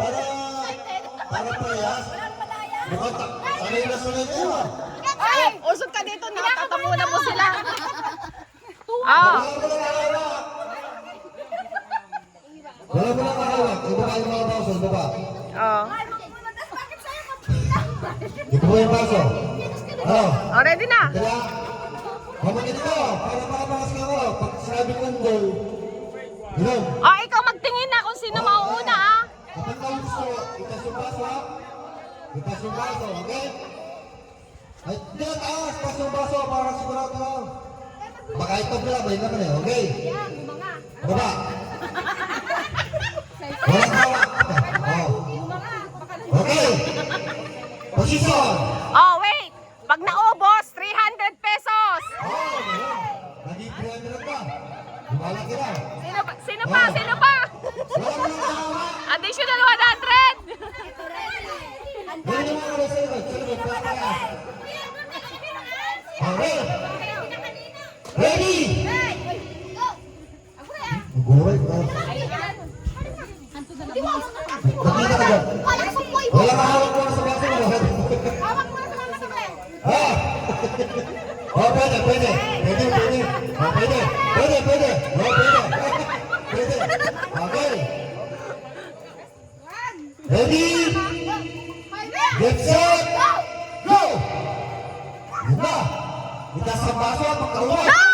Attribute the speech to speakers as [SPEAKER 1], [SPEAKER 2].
[SPEAKER 1] Para parehas. Mukhang sanay na sanay kayo ah.
[SPEAKER 2] Ay, usog ka dito, nakatatamunan mo sila. Ah.
[SPEAKER 1] Wala mo lang kahawak. Iba kayo mga baso. Baba.
[SPEAKER 2] Oh.
[SPEAKER 1] Ito po yung baso. Oh.
[SPEAKER 2] Oh, ready na.
[SPEAKER 1] Kaya, hamagin ko. Para makabakas ka ko. Pag sabi kong goal, inom.
[SPEAKER 2] Oh, ikaw magtingin na kung sino mauuna, ah.
[SPEAKER 1] Kapag ka gusto, itas yung baso ha. Itas yung baso, okay? Ay, hindi na taas. Itas yung baso para sigurado lang. Baka ito pala, may naman eh, okay? Baba. Walang hawak. Oh. Okay. Position.
[SPEAKER 2] Oh, wait. Pag naubos, 300 pesos.
[SPEAKER 1] Oh, naging 300 ba? Lumalaki ka na.
[SPEAKER 2] Sino pa? Sino pa?
[SPEAKER 1] Wala mo lang kahawak.
[SPEAKER 2] Additional 100.
[SPEAKER 1] Hindi naman ako sa ito. Sige, pala. Okay. Ready? Guray ka. Nakita ka dyan. Wala kahawak mo sa baso mo. Ah! Oh, pwede, pwede. Pwede, pwede. Oh, pwede. Pwede, pwede. Oh, pwede. Pwede. Okay. Ready? Get set! Go! Yun na! Itas ang baso, pagkahulan!